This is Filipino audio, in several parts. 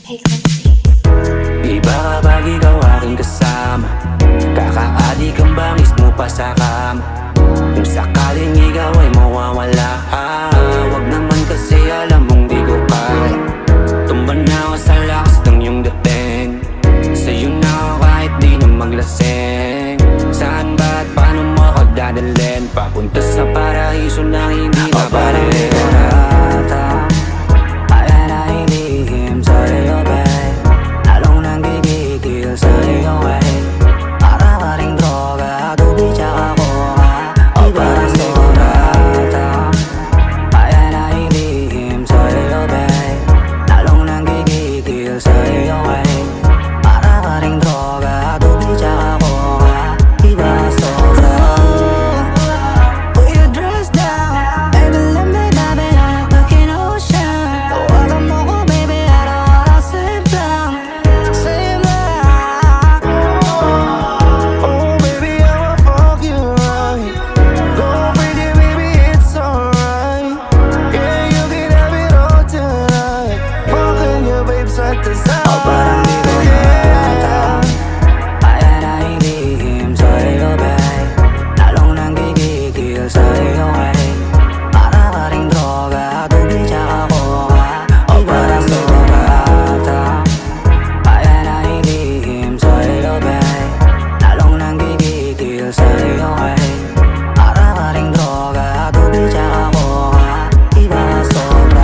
Iba kapag ikaw aking kasama, kakaadik ang bangis mo pa sa kama. Kung sakaling ikaw ay mawawala, wag naman kasi alam mong di ko kaya. Tumba na ako sa lakas ng iyong dating, sa'yo na ako kahit di na maglasing. Saan ba at paano mo ako dadalhin? Papunta sa paraiso na hindi mabalik. Parang di ko mata, kaya nahihilihim sa'yo, babe. Lalong nanggigigil sa'yo, eh. Para ka ring droga, tubig tsaka coca. O parang di ko mata, kaya nahihilihim sa'yo, babe. Lalong nanggigigil sa'yo, eh. Para ka ring droga, tubig tsaka coca. Iba ka sobra.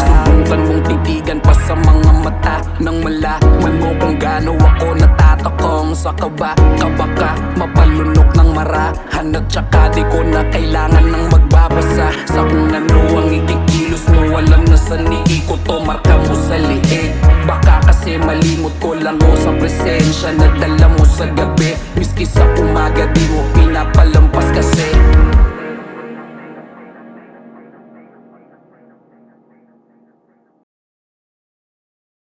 Subukan mong titigan pa sa mga mata nang malaman mo kung gaano ako natatakong sa kaba. Kabaka mapalunok ng marahan at saka di ko na kailangan ng magbabasa sa kung ano ang ikikilos mo. Alam na sa niiko to, marka mo sa liig. Baka kasi malimot ko lang mo sa presensya na dala mo sa gabi. Miski sa umaga di mo pinapal